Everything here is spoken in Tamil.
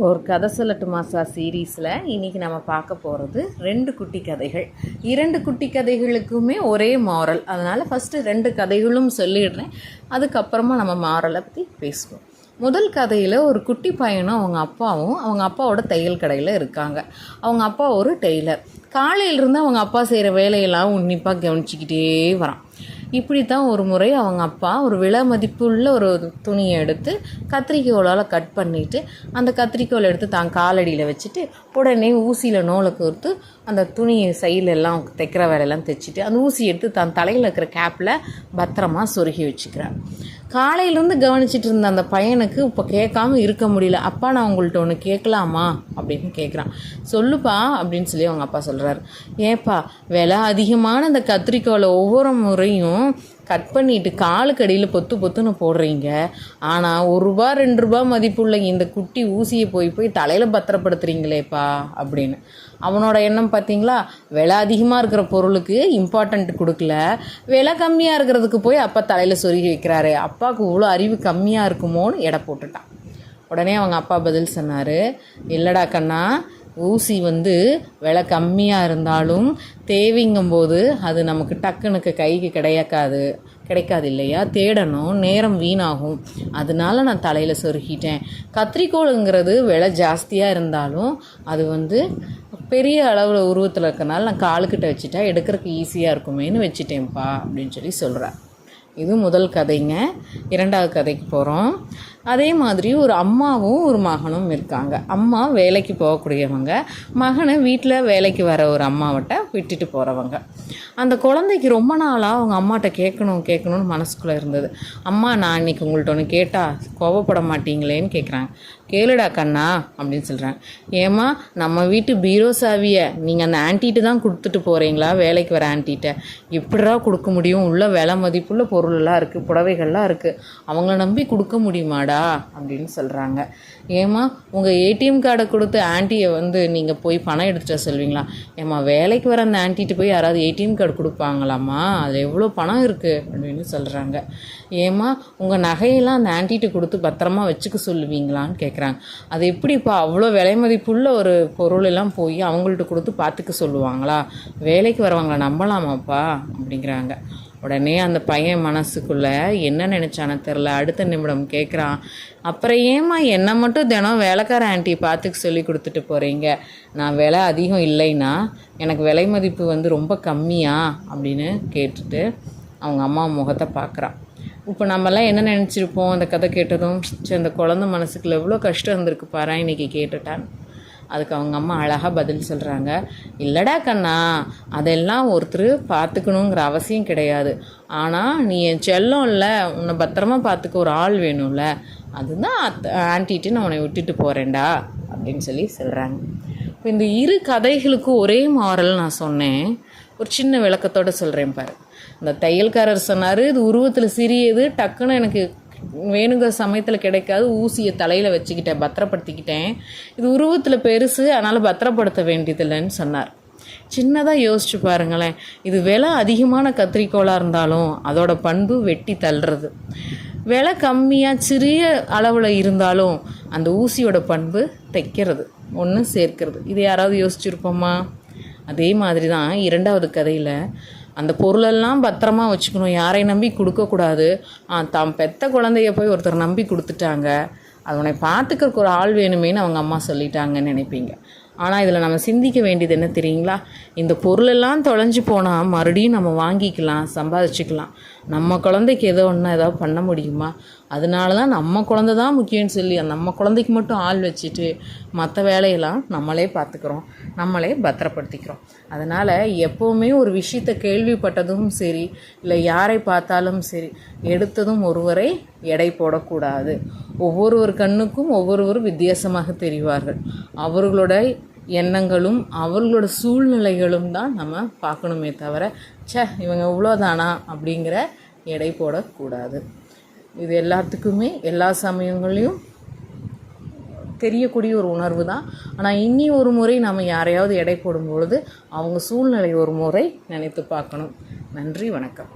ஒரு கதை சொல்லட்டுமா சார் சீரீஸில் இன்றைக்கி நம்ம பார்க்க போகிறது 2 குட்டி கதைகள். 2 குட்டி கதைகளுக்குமே ஒரே மாரல். அதனால் ஃபஸ்ட்டு 2 கதைகளும் சொல்லிடுறேன், அதுக்கப்புறமா நம்ம மாரலை பற்றி பேசுவோம். முதல் கதையில் ஒரு குட்டி பையனும் அவங்க அப்பாவும் அவங்க அப்பாவோட தையல் கடையில் இருக்காங்க. அவங்க அப்பா ஒரு டெய்லர். காலையிலிருந்து அவங்க அப்பா செய்கிற வேலையெல்லாம் உன்னிப்பாக கவனிச்சிக்கிட்டே வரான். இப்படி தான் ஒரு முறை அவங்க அப்பா ஒரு விலை மதிப்புள்ள ஒரு துணியை எடுத்து கத்திரிக்கோலால் கட் பண்ணிவிட்டு அந்த கத்திரிக்கோலை எடுத்து தான் காலடியில் வச்சுட்டு உடனே ஊசியில் நூலை கோர்த்து அந்த துணி சைலெல்லாம் தைக்கிற வேலையெல்லாம் தைச்சிட்டு அந்த ஊசி எடுத்து தான் தலையில் இருக்கிற கேப்பில் பத்திரமா சொருகி வச்சுக்கிறான். காலையிலேருந்து கவனிச்சிட்டு இருந்த அந்த பையனுக்கு இப்போ கேட்காம இருக்க முடியல. அப்பா நான் உங்கள்கிட்ட ஒன்று கேட்கலாமா அப்படின்னு கேட்குறான். சொல்லுப்பா அப்படின்னு சொல்லி அவங்க அப்பா சொல்கிறாரு. ஏப்பா விலை அதிகமான அந்த கத்திரிக்கோலை ஒவ்வொரு முறையும் கட் பண்ணிவிட்டு காலுக்கடியில் பொத்துன்னு போடுறீங்க, ஆனால் ₹1 ₹2 மதிப்புள்ள இந்த குட்டி ஊசியை போய் தலையில் பத்திரப்படுத்துகிறீங்களேப்பா அப்படின்னு. அவனோட எண்ணம் பார்த்தீங்களா, விலை அதிகமாக இருக்கிற பொருளுக்கு இம்பார்ட்டண்ட் கொடுக்கல, விலை கம்மியாக இருக்கிறதுக்கு போய் அப்பா தலையில் சொருகி வைக்கிறாரு. அப்பாவுக்கு இவ்வளோ அறிவு கம்மியாக இருக்குமோன்னு எடை போட்டுட்டான். உடனே அவங்க அப்பா பதில் சொன்னார், இல்லடா கண்ணா, ஊசி விலை கம்மியாக இருந்தாலும் தேவைங்கும்போது அது நமக்கு டக்குனுக்கு கைக்கு கிடைக்காது இல்லையா, தேடணும், நேரம் வீணாகும், அதனால நான் தலையில் சொருகிட்டேன். கத்திரிக்கோளுங்கிறது விலை ஜாஸ்தியாக இருந்தாலும் அது பெரிய அளவில் உருவத்தில் இருக்கிறனால நான் காலுக்கிட்ட வச்சுட்டா எடுக்கிறதுக்கு ஈஸியாக இருக்குமேன்னு வச்சுட்டேன்ப்பா அப்படின்னு சொல்லி சொல்கிறேன். இது முதல் கதைங்க. 2வது கதைக்கு போகிறோம். அதே மாதிரி ஒரு அம்மாவும் ஒரு மகனும் இருக்காங்க. அம்மா வேலைக்கு போகக்கூடியவங்க, மகனை வீட்டில் வேலைக்கு வர ஒரு அம்மாவிட்ட விட்டுட்டு போகிறவங்க. அந்த குழந்தைக்கு ரொம்ப நாளாக அவங்க அம்மாட்ட கேட்கணும்னு மனசுக்குள்ளே இருந்தது. அம்மா நான் இன்றைக்கி உங்கள்கிட்ட ஒன்று கேட்டால் கோபப்பட மாட்டீங்களேன்னு கேட்குறாங்க. கேளுடா கண்ணா அப்படின்னு சொல்கிறாங்க. ஏம்மா, நம்ம வீட்டு பீரோ சாவியை நீங்கள் அந்த ஆன்ட்டிகிட்ட தான் கொடுத்துட்டு போகிறீங்களா, வேலைக்கு வர ஆன்ட்டிகிட்ட? எப்படிடா கொடுக்க முடியும்? உள்ள விலை மதிப்புள்ள பொருளெல்லாம் இருக்குது, புடவைகள்லாம் இருக்குது, அவங்கள நம்பி கொடுக்க முடியுமாடா அப்படின்னு சொல்கிறாங்க. ஏம்மா, உங்கள் ஏடிஎம் கார்டை கொடுத்து ஆன்ட்டியை நீங்கள் போய் பணம் எடுத்துகிட்ட சொல்வீங்களா? ஏம்மா, வேலைக்கு வர அந்த ஆன்ட்டிகிட்ட போய் யாராவது ஏடிஎம் கார்டு கொடுப்பாங்களாம்மா, அதில் எவ்வளோ பணம் இருக்குது அப்படின்னு சொல்கிறாங்க. ஏம்மா, உங்கள் நகையெல்லாம் அந்த ஆன்ட்டிகிட்ட கொடுத்து பத்திரமா வச்சுக்க சொல்லுவீங்களான்னு கேட்குறாங்க. அது எப்படிப்பா, அவ்வளோ விலை மதிப்புள்ள ஒரு பொருளெல்லாம் போய் அவங்கள்ட்ட கொடுத்து பார்த்துக்க சொல்லுவாங்களா? வேலைக்கு வரவங்களை நம்பலாமாப்பா அப்படிங்கிறாங்க. உடனே அந்த பையன் மனசுக்குள்ளே என்ன நினச்சானே தெரில, அடுத்த நிமிடம் கேட்குறான், அப்புறம் ஏம்மா என்னை மட்டும் தினம் வேலைக்கார ஆன்ட்டியை பார்த்துக்க சொல்லி கொடுத்துட்டு போகிறீங்க? நான் விலை அதிகம் இல்லைன்னா எனக்கு விலை மதிப்பு ரொம்ப கம்மியா அப்படின்னு கேட்டுட்டு அவங்க அம்மா முகத்தை பார்க்குறான். இப்போ நம்மலாம் என்ன நினச்சிருப்போம் அந்த கதை கேட்டதும், சரி அந்த குழந்தை மனசுக்குள்ள எவ்வளோ கஷ்டம் இருந்திருக்கு பாரு இன்றைக்கி கேட்டுட்டான். அதுக்கு அவங்க அம்மா அழகாக பதில் சொல்கிறாங்க. இல்லடா கண்ணா, அதெல்லாம் ஒருத்தர் பார்த்துக்கணுங்கிற அவசியம் கிடையாது, ஆனால் நீ என் செல்லம் இல்லை, உன்னை பத்திரமா பார்த்துக்க ஒரு ஆள் வேணும்ல, அதுதான் ஆன்ட்டிட்டு நான் உன்னை விட்டுட்டு போகிறேன்டா அப்படின்னு சொல்லி சொல்கிறாங்க. இப்போ இந்த 2 கதைகளுக்கும் ஒரே மாரல் நான் சொன்னேன், ஒரு சின்ன விளக்கத்தோடு சொல்கிறேன் பாரு. இந்த தையல்காரர் சொன்னார், இது உருவத்தில் சிறியது, டக்குன்னு எனக்கு வேணுங்கிற சமயத்தில் கிடைக்காது, ஊசியை தலையில் வச்சுக்கிட்டேன், பத்திரப்படுத்திக்கிட்டேன். இது உருவத்தில் பெருசு, அதனால் பத்திரப்படுத்த வேண்டியதில்லைன்னு சொன்னார். சின்னதாக யோசிச்சு பாருங்களேன், இது விலை அதிகமான கத்திரிக்கோளாக இருந்தாலும் அதோட பண்பு வெட்டி தள்ளுறது. விலை கம்மியாக சிறிய அளவில் இருந்தாலும் அந்த ஊசியோட பண்பு தைக்கிறது, ஒன்று சேர்க்கிறது. இது யாராவது யோசிச்சுருப்போமா? அதே மாதிரி தான் 2வது கதையில் அந்த பொருளெல்லாம் பத்திரமா வச்சுக்கணும், யாரை நம்பி கொடுக்கக்கூடாது. தாம் பெத்த குழந்தைய போய் ஒருத்தர் நம்பி கொடுத்துட்டாங்க, அவனை பார்த்துக்கிறக்கு ஒரு ஆள் வேணுமேன்னு அவங்க அம்மா சொல்லிட்டாங்கன்னு நினைப்பீங்க. ஆனால் இதில் நம்ம சிந்திக்க வேண்டியது என்ன தெரியுங்களா? இந்த பொருளெல்லாம் தொலைஞ்சு போனால் மறுபடியும் நம்ம வாங்கிக்கலாம், சம்பாதிச்சுக்கலாம். நம்ம குழந்தைக்கு ஏதாவது பண்ண முடியுமா? அதனால தான் நம்ம குழந்தை தான் முக்கியம்னு சொல்லி நம்ம குழந்தைக்கு மட்டும் ஆள் வச்சுட்டு மற்ற வேலையெல்லாம் நம்மளே பார்த்துக்கிறோம், நம்மளே பத்திரப்படுத்திக்கிறோம். அதனால் எப்போவுமே ஒரு விஷயத்தை கேள்விப்பட்டதும் சரி, இல்லை யாரை பார்த்தாலும் சரி, எடுத்ததும் ஒருவரை எடை போடக்கூடாது. ஒவ்வொருவர் கண்ணுக்கும் ஒவ்வொருவர் வித்தியாசமாக தெரிவார்கள். அவர்களோட எண்ணங்களும் அவர்களோட சூழ்நிலைகளும் தான் நம்ம பார்க்கணுமே தவிர, இவங்க இவ்வளோதானா அப்படிங்கிற எடை போடக்கூடாது. இது எல்லாத்துக்குமே எல்லா சமயங்களையும் தெரியக்கூடிய ஒரு உணர்வு தான். ஆனால் இன்னி ஒரு முறை நம்ம யாரையாவது எடை போடும் பொழுது அவங்க சூழ்நிலை ஒரு முறை நினைத்து பார்க்கணும். நன்றி, வணக்கம்.